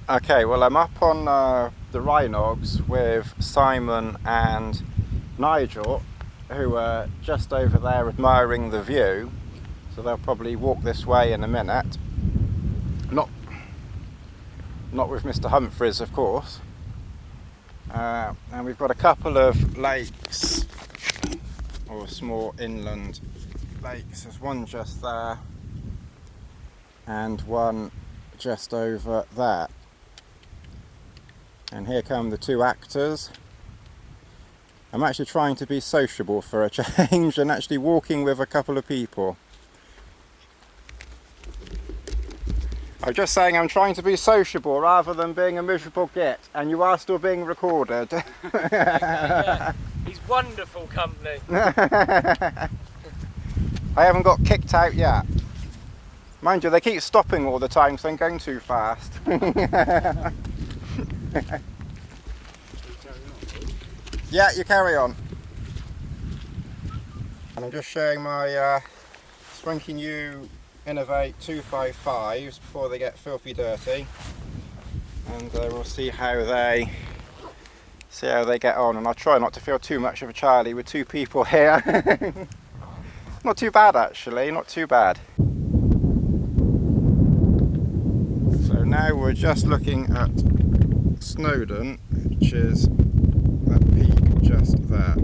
Okay, well I'm up on the Rhinogs with Simon and Nigel, who are just over there admiring the view, so they'll probably walk this way in a minute. Not with Mr. Humphreys, of course. And we've got a couple of lakes, or small inland lakes. There's one just there and one just over there. And here come the two actors. I'm actually trying to be sociable for a change and actually walking with a couple of people. I'm just saying I'm trying to be sociable rather than being a miserable git, and you are still being recorded. Yeah, he's wonderful company. I haven't got kicked out yet. Mind you, they keep stopping all the time, so I'm going too fast. Yeah, you carry on. And I'm just showing my swanky new Innovate 255s before they get filthy dirty, and we'll see how they get on. And I'll try not to feel too much of a Charlie with two people here. Not too bad actually, not too bad. So now we're just looking at Snowdon, which is that peak just there.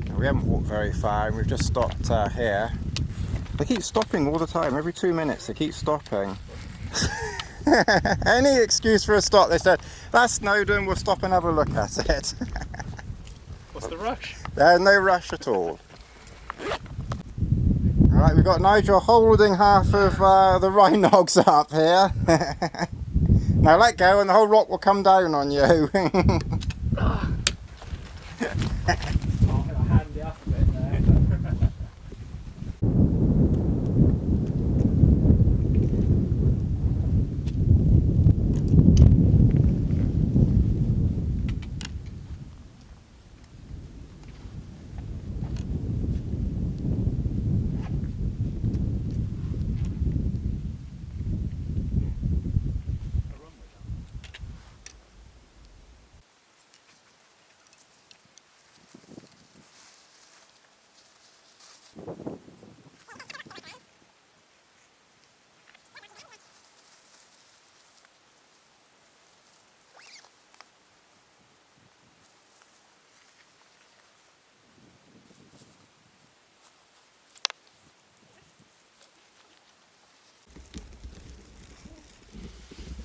Now, we haven't walked very far, and we've just stopped here. They keep stopping all the time, every 2 minutes they keep stopping. Any excuse for a stop, they said, that's Snowdon, we'll stop and have a look at it. What's the rush? There's no rush at all. Alright, we've got Nigel holding half of the Rhinogs up here. Now let go and the whole rock will come down on you. I'll hand it up a bit there.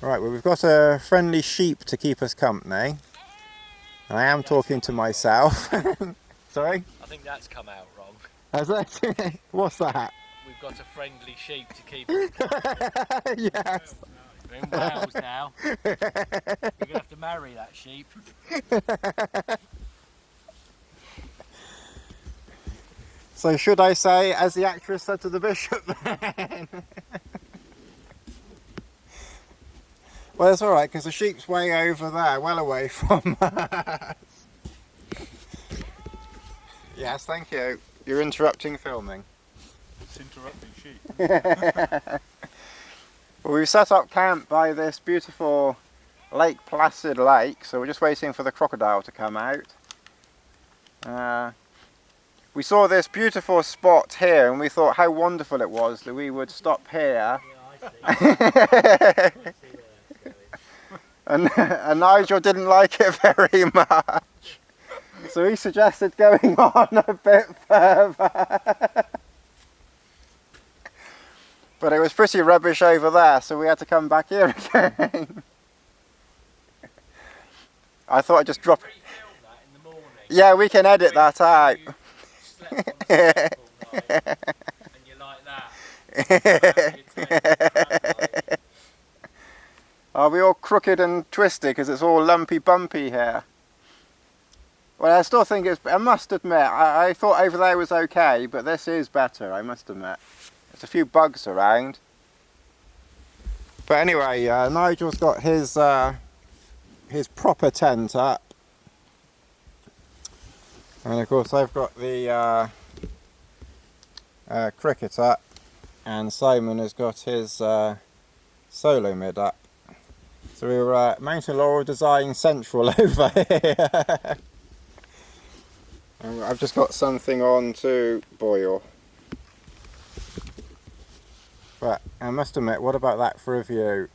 Right, well we've got a friendly sheep to keep us company. And I am talking to myself. Sorry? I think that's come out wrong. Has it? What's that? We've got a friendly sheep to keep us company. Yes. We're in Wales now. We're going to have to marry that sheep. So should I say, as the actress said to the bishop then? Well, it's alright, because the sheep's way over there, well away from us. Yes, thank you. You're interrupting filming. It's interrupting sheep. Well, we've set up camp by this beautiful Lake Placid lake, so we're just waiting for the crocodile to come out. We saw this beautiful spot here and we thought how wonderful it was that we would stop here. Yeah, And Nigel didn't like it very much, so he suggested going on a bit further. But it was pretty rubbish over there, so we had to come back here again. I thought I'd just drop it. Yeah, we can edit that out. and you like that. Are we all crooked and twisted because it's all lumpy bumpy here? Well, I still think it's, I must admit, I thought over there was okay, but this is better, I must admit. There's a few bugs around. But anyway, Nigel's got his proper tent up. And of course I've got the cricket up, and Simon has got his solo mid up. So we were at Mountain Laurel Design Central over here. And I've just got something on to boil. But I must admit, what about that for a view?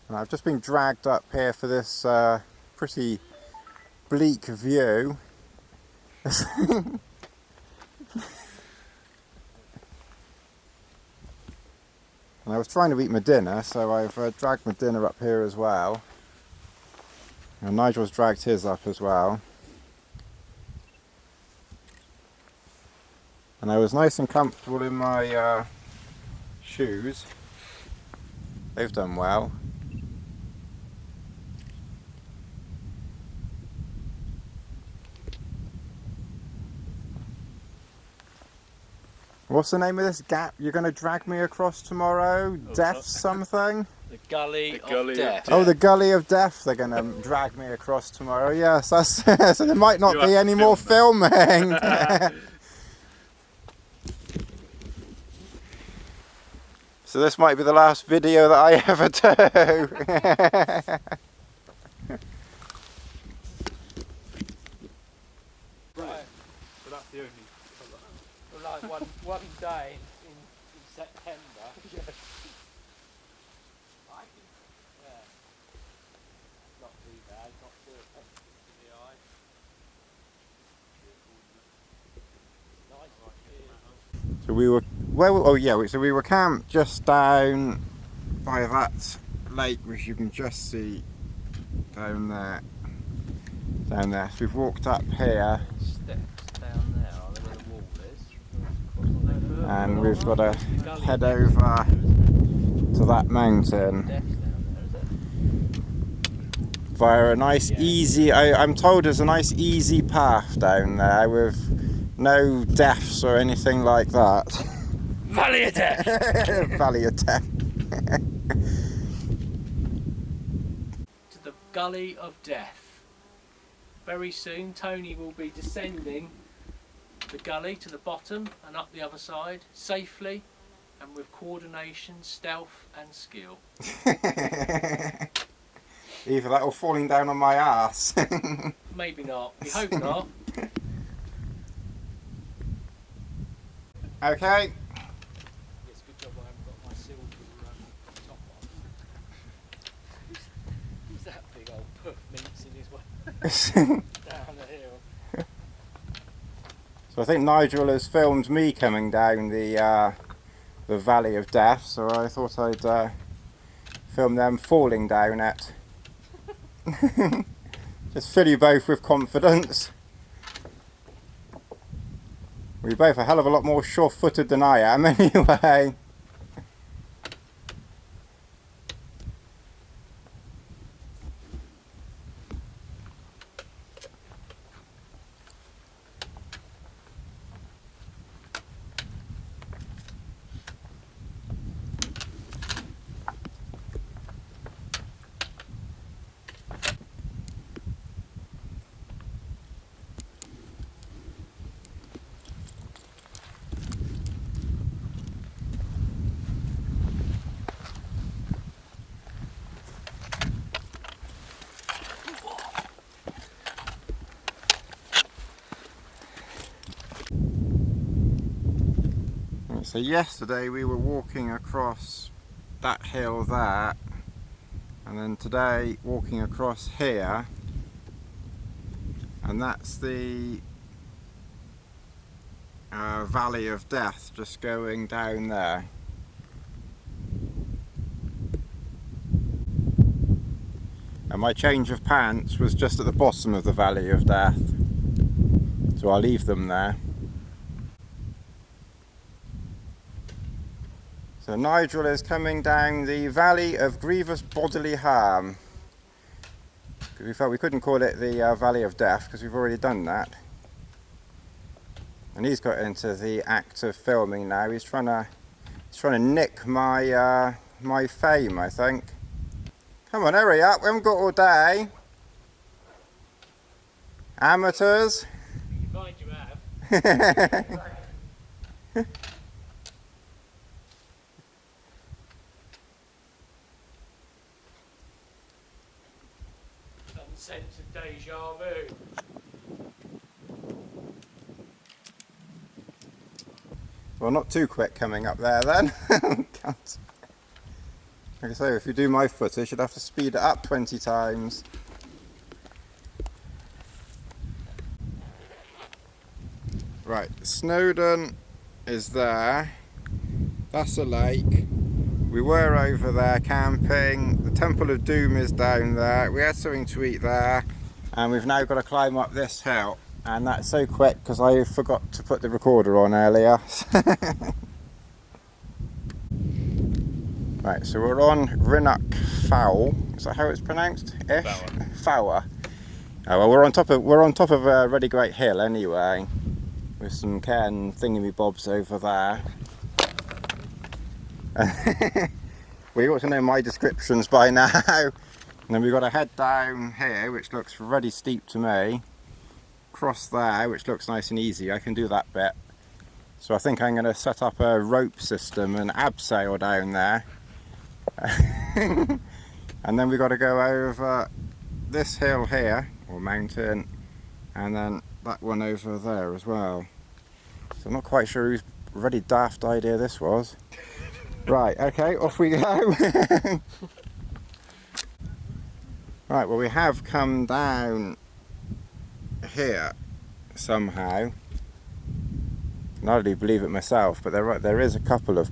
And I've just been dragged up here for this pretty bleak view. And I was trying to eat my dinner, so I've dragged my dinner up here as well. And Nigel's dragged his up as well. And I was nice and comfortable in my shoes. They've done well. What's the name of this gap you're going to drag me across tomorrow? Death something? The Gully of Death. Oh, the Gully of Death they're going to drag me across tomorrow. Yes, that's, so there might not be any more filming. So this might be the last video that I ever do. Right. So that's the only colour. Like one day in September. Yeah. Not too bad, not too offensive to the eye. Nice. So we were, well, oh yeah, so we were camped just down by that lake, which you can just see down there. Down there. So we've walked up here. Steps down there, are there where the wall is? And we've got to head over to that mountain via a nice easy, I'm told there's a nice easy path down there with no deaths or anything like that. Valley of Death! Valley of Death. To the Gully of Death. Very soon Tony will be descending the gully to the bottom and up the other side, safely and with coordination, stealth and skill. Either that or falling down on my ass. Maybe not, we hope not. Okay. Yes, good job I haven't got my silver top on. Who's that big old puff mince in his way down the hill? So I think Nigel has filmed me coming down the Valley of Death, so I thought I'd film them falling down it. Just fill you both with confidence. We're both a hell of a lot more sure-footed than I am anyway. So yesterday we were walking across that hill there, and then today walking across here, and that's the Valley of Death just going down there. And my change of pants was just at the bottom of the Valley of Death, so I'll leave them there. So Nigel is coming down the Valley of Grievous Bodily Harm. We felt we couldn't call it the Valley of Death because we've already done that. And he's got into the act of filming now. He's trying to nick my my fame, I think. Come on, hurry up! We haven't got all day. Amateurs. You find you have. Well, not too quick coming up there then. Like I say, if you do my footage, you'd have to speed it up 20 times. Right, Snowdon is there. That's a lake. We were over there camping. The Temple of Doom is down there. We had something to eat there. And we've now got to climb up this hill. And that's so quick because I forgot to put the recorder on earlier. Right, so we're on Rhinogs Fowl. Is that how it's pronounced? Ish? Fower. Oh, well, we're on top of a really great hill anyway, with some Ken thingamybobs over there. We ought to know my descriptions by now. And then we've got to head down here, which looks really steep to me. Cross there, which looks nice and easy. I can do that bit. So I think I'm going to set up a rope system and abseil down there. And then we've got to go over this hill here, or mountain, and then that one over there as well. So I'm not quite sure whose really daft idea this was. Right, okay, off we go. Right, well, we have come down here somehow. I don't really believe it myself, but there is a couple of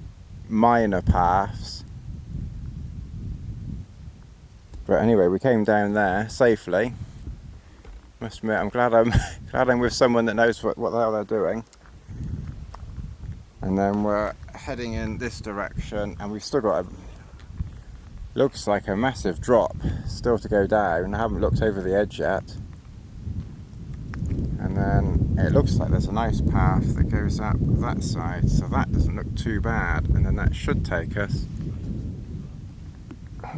minor paths. But anyway, we came down there safely. Must admit, I'm glad I'm with someone that knows what the hell they're doing. And then we're heading in this direction, and we've still got looks like a massive drop still to go down. I haven't looked over the edge yet. And then it looks like there's a nice path that goes up that side, so that doesn't look too bad. And then that should take us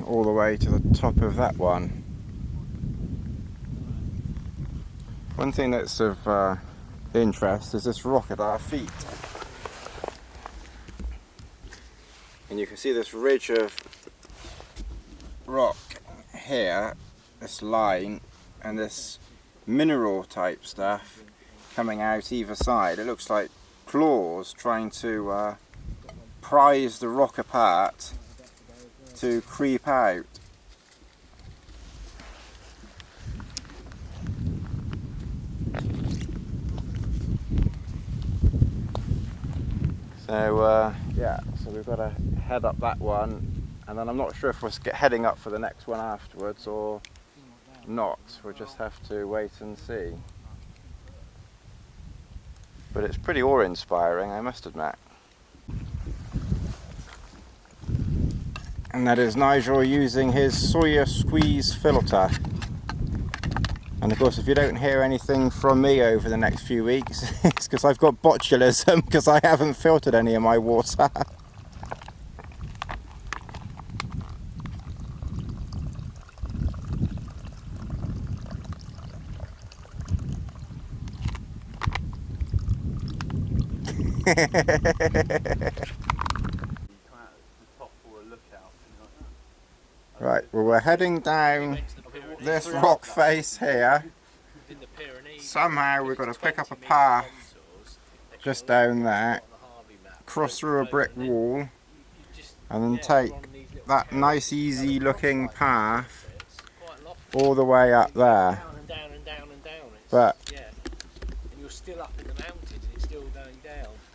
all the way to the top of that one. One thing that's of interest is this rock at our feet. And you can see this ridge of rock here, this line, and this mineral type stuff coming out either side. It looks like claws trying to prise the rock apart to creep out. So yeah, so we've got to head up that one, and then I'm not sure if we're heading up for the next one afterwards or not. We'll just have to wait and see. But it's pretty awe-inspiring, I must admit. And that is Nigel using his Sawyer squeeze filter. And of course, if you don't hear anything from me over the next few weeks, it's because I've got botulism, because I haven't filtered any of my water. Right, well, we're heading down this rock face here. Somehow we've got to pick up a path just down there, cross through a brick wall, and then take that nice easy looking path all the way up there. But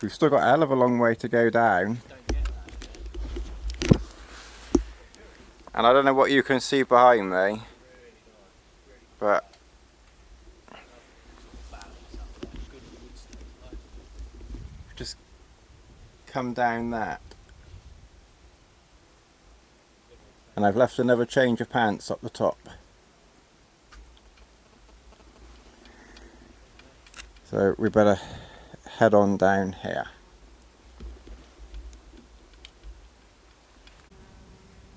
we've still got a hell of a long way to go down. And I don't know what you can see behind me, but just come down that. And I've left another change of pants up the top. So we better head on down here.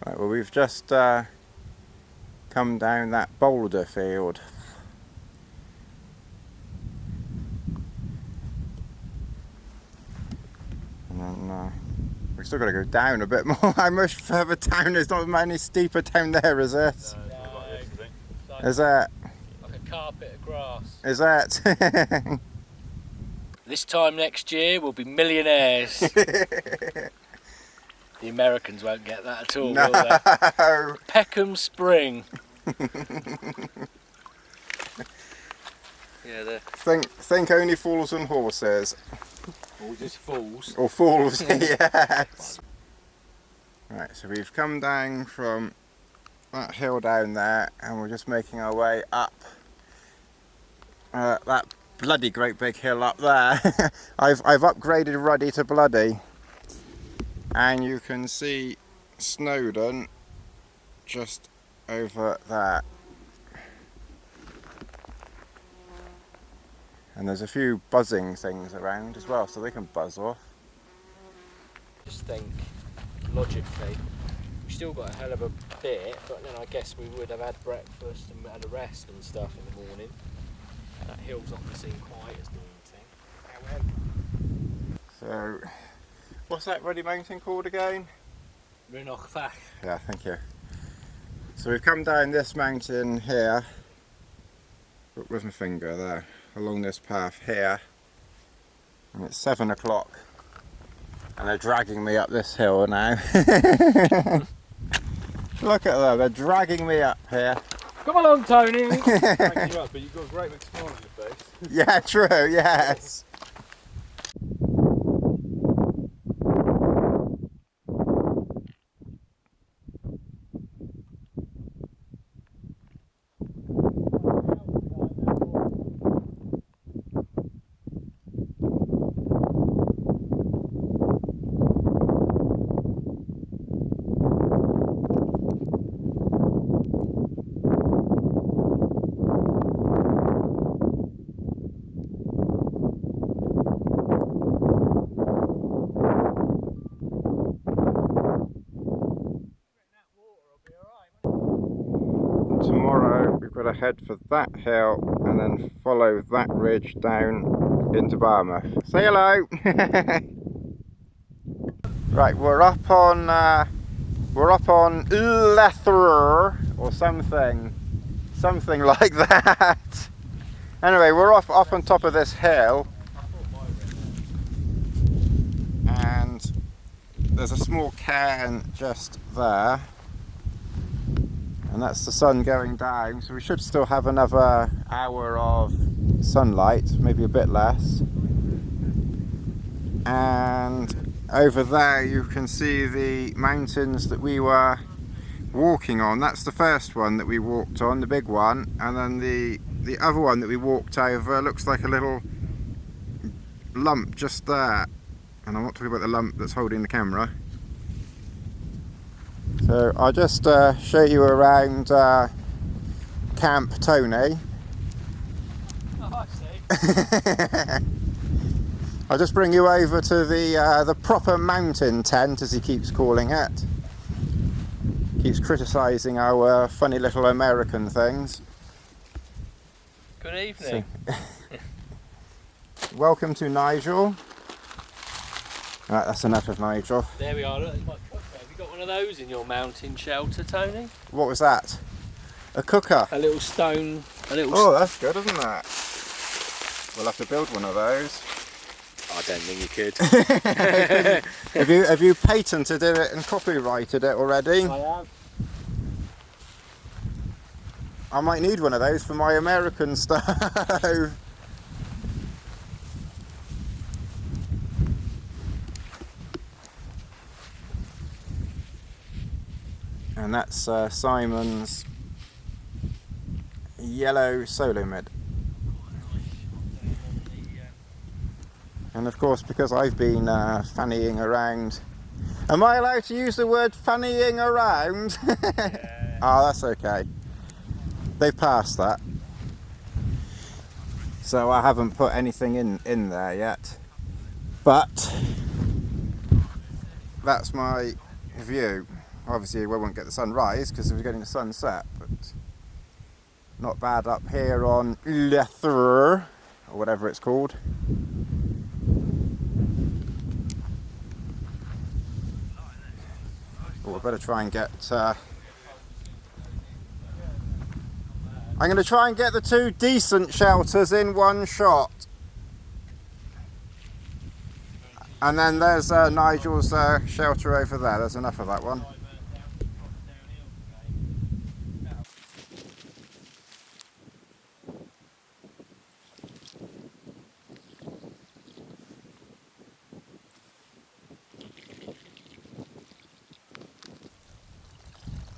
Right, well, we've just come down that boulder field. And then we've still got to go down a bit more. How much further down? There's not any steeper down there, is it? No, is that? Like a carpet of grass. Is that? This time next year we'll be millionaires. The Americans won't get that at all, will they? Peckham Spring. Yeah, think only fools and horses. Or just fools. Or fools, yes. Right, so we've come down from that hill down there and we're just making our way up that bloody great big hill up there. I've upgraded Ruddy to bloody, and you can see Snowdon just over there. And there's a few buzzing things around as well, so they can buzz off. Just think, logically, we still got a hell of a bit, but then I guess we would have had breakfast and had a rest and stuff in the morning. That hill's not going to seem quite as daunting. However. So, what's that Ruddy mountain called again? Rhinogs. Yeah, thank you. So we've come down this mountain here. Where's my finger? There. Along this path here. And it's 7 o'clock. And they're dragging me up this hill now. Look at them, they're dragging me up here. Come along, Tony! Thank you up, but you've got a great big smile on your face. Yeah, true, yes. Tomorrow we've got to head for that hill and then follow that ridge down into Barmouth. Say hello! Right, we're up on Lether or something like that. Anyway, we're up on top of this hill, and there's a small cairn just there. And that's the sun going down, so we should still have another hour of sunlight, maybe a bit less. And over there you can see the mountains that we were walking on. That's the first one that we walked on, the big one, and then the other one that we walked over looks like a little lump just there. And I'm not talking about the lump that's holding the camera. So I'll just show you around Camp Tony. Oh, I see. I'll just bring you over to the proper mountain tent, as he keeps calling it. Keeps criticising our funny little American things. Good evening. So, welcome to Nigel. Right, that's enough of Nigel. There we are, look, there's my cooker. Have you got one of those in your mountain shelter, Tony? What was that? A cooker? A little stone, Oh, that's good, isn't that? We'll have to build one of those. I don't think you could. have you patented it and copyrighted it already? I have. I might need one of those for my American stove. And that's Simon's yellow solo mid. And of course, because I've been fannying around. Am I allowed to use the word fannying around? Yeah. Oh, that's okay. They've passed that. So I haven't put anything in there yet. But that's my view. Obviously we won't get the sunrise because we're getting the sunset, but not bad up here on Lether, or whatever it's called. Oh, we better try and get I'm going to try and get the two decent shelters in one shot. And then there's Nigel's shelter over there. There's enough of that one.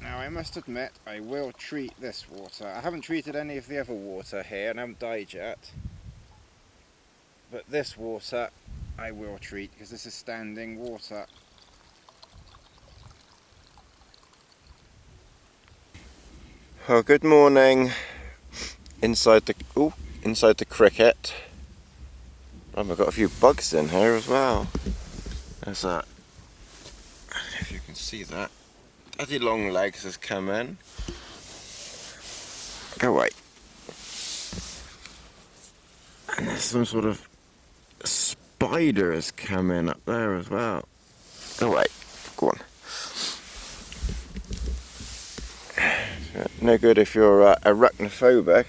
Now I must admit I will treat this water. I haven't treated any of the other water here and I haven't died yet. But this water I will treat because this is standing water. Oh, good morning. Inside the cricket. I've got a few bugs in here as well. There's that. I don't know if you can see that. Daddy long legs has come in. Go away. And there's some sort of spider has come in up there as well. Go away. Go on. No good if you're arachnophobic.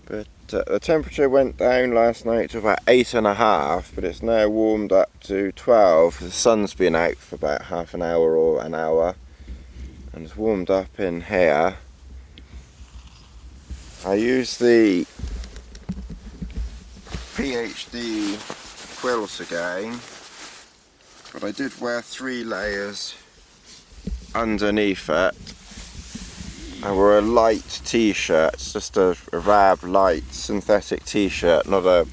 But the temperature went down last night to about 8.5, but it's now warmed up to 12. The sun's been out for about half an hour or an hour, and it's warmed up in here. I use the PhD quilt again, but I did wear 3 layers underneath it. I wore a light t-shirt, it's just a Rab light synthetic t-shirt, not a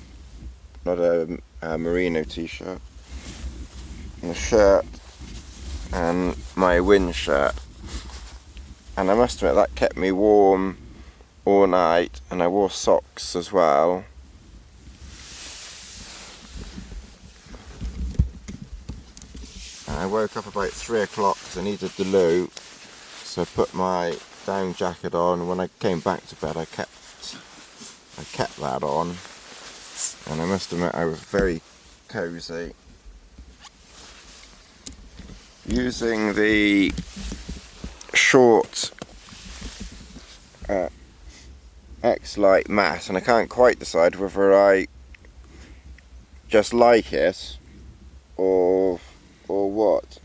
merino t-shirt. And a shirt and my wind shirt. And I must admit that kept me warm all night, and I wore socks as well. And I woke up about 3 o'clock because I needed the loo, so I put my down jacket on. When I came back to bed I kept that on, and I must admit I was very cosy. Using the short XLite mat, and I can't quite decide whether I just like it or what.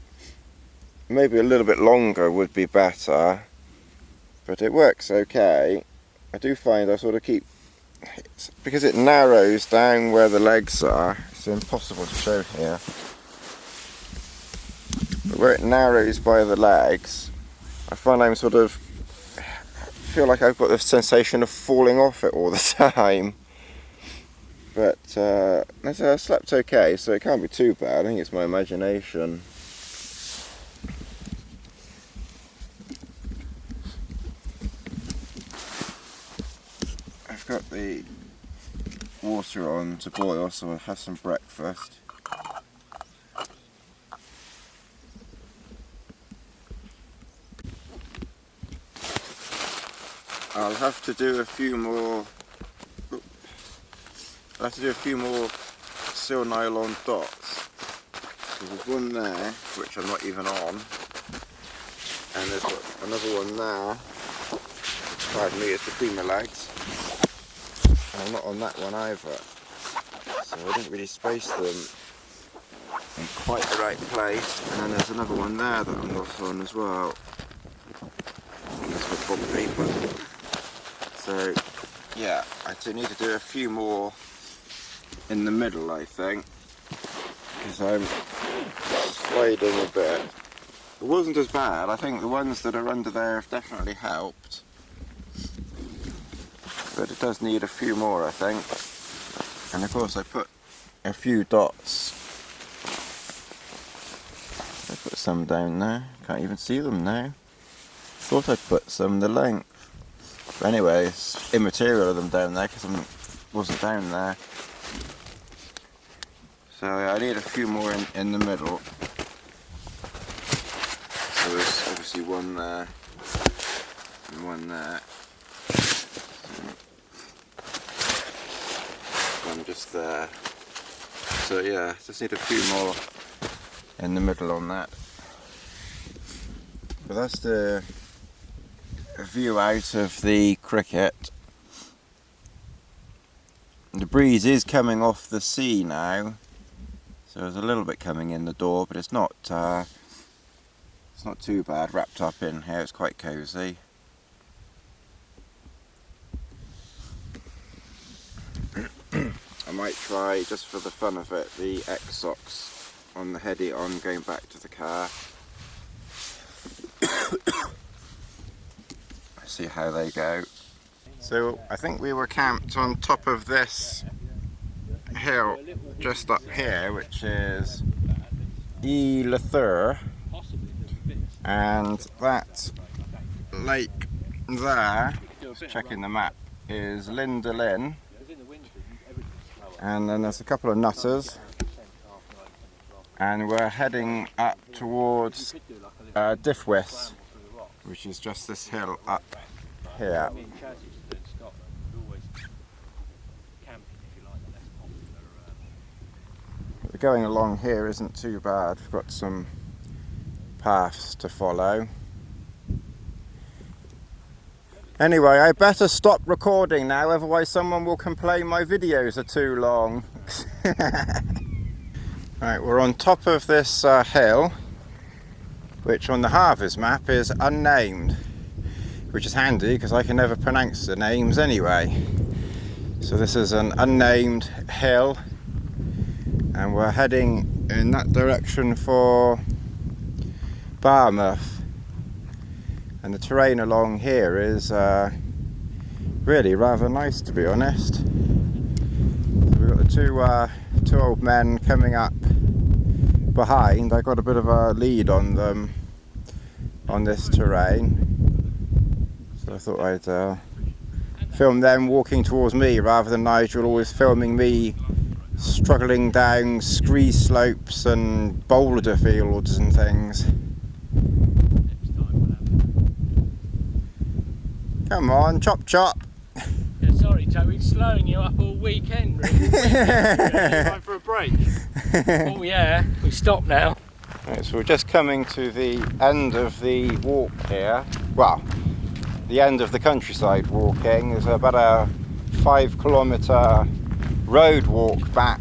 Maybe a little bit longer would be better, but it works okay. I do find I sort of keep, because it narrows down where the legs are, it's impossible to show here, but where it narrows by the legs, I find I'm sort of, feel like I've got the sensation of falling off it all the time. But I slept okay, so it can't be too bad. I think it's my imagination. I've got the water on to boil, so I'll have some breakfast. I'll have to do a few more. I have to do a few more seal nylon dots. So there's one there, which I'm not even on, and there's another one there, 5 metres between my legs, and I'm not on that one either. So I didn't really space them in quite the right place. And then there's another one there that I'm not on as well. And that's with bond paper. So yeah, I do need to do a few more in the middle, I think, because I'm sliding a bit. It wasn't as bad. I think the ones that are under there have definitely helped, but it does need a few more, I think. And of course I put a few dots. I put some down there. Can't even see them now. Thought I'd put some the length. But anyway, it's immaterial of them down there because I wasn't down there. So yeah, I need a few more in the middle. So there's obviously one there and one there. One just there. So yeah, just need a few more in the middle on that. But that's the view out of the cricket. The breeze is coming off the sea now, so there's a little bit coming in the door, but it's not too bad wrapped up in here. It's quite cosy. I might try, just for the fun of it, the X socks on the heady on going back to the car. See how they go. So I think we were camped on top of this hill just up here, which is Le, and that lake there, just checking the map, is Lynn, and then there's a couple of nutters, and we're heading up towards Diffwis, which is just this hill up here. Going along here isn't too bad. We've got some paths to follow. Anyway, I better stop recording now, otherwise someone will complain my videos are too long. Right, we're on top of this hill, which on the Harvest map is unnamed, which is handy because I can never pronounce the names anyway. So this is an unnamed hill, and we're heading in that direction for Barmouth. And the terrain along here is really rather nice, to be honest. So we've got the two old men coming up behind. I got a bit of a lead on them on this terrain, so I thought I'd film them walking towards me rather than Nigel always filming me struggling down scree slopes and boulder fields and things. Come on, chop chop. Yeah, sorry Toby, slowing you up all weekend really. Time for a break. Oh yeah, we stop now. Right, so we're just coming to the end of the walk here. Well, the end of the countryside walking. There's about a 5-kilometre road walk back,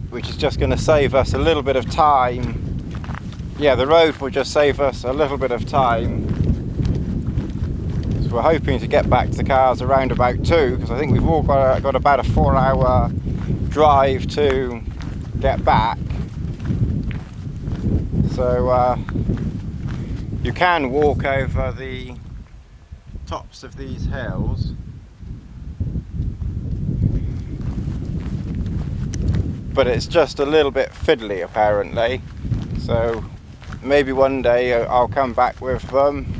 which is just going to save us a little bit of time. Yeah, the road will just save us a little bit of time. So we're hoping to get back to the cars around about 2, because I think we've all got about a 4-hour drive to get back. So you can walk over the tops of these hills. But it's just a little bit fiddly apparently, so maybe one day I'll come back with them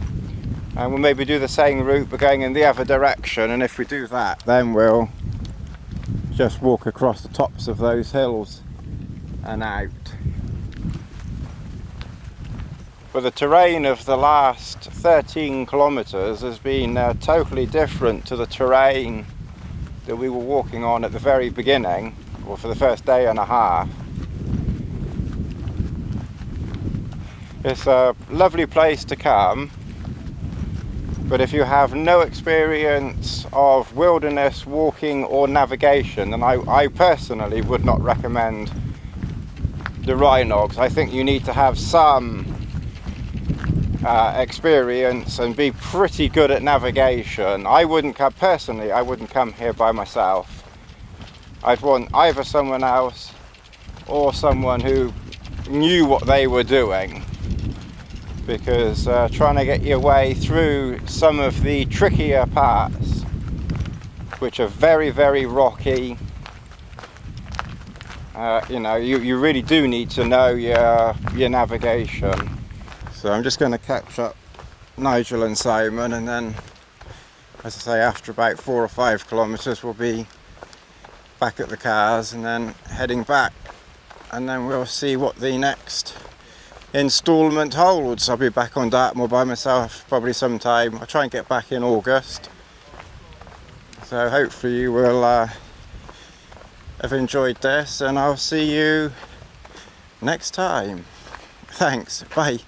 and we'll maybe do the same route but going in the other direction, and if we do that then we'll just walk across the tops of those hills and out. But the terrain of the last 13 kilometres has been totally different to the terrain that we were walking on at the very beginning, or for the first day and a half. It's a lovely place to come, but if you have no experience of wilderness walking or navigation, then I personally would not recommend the Rhinogs. I think you need to have some experience and be pretty good at navigation. I wouldn't come here by myself. I'd want either someone else or someone who knew what they were doing, because trying to get your way through some of the trickier parts, which are very, very rocky, you know, you really do need to know your navigation. So I'm just going to catch up Nigel and Simon, and then, as I say, after about 4 or 5 kilometres we'll be back at the cars and then heading back, and then we'll see what the next instalment holds. I'll be back on Dartmoor by myself probably sometime. I'll try and get back in August, so hopefully you will have enjoyed this, and I'll see you next time. Thanks, bye.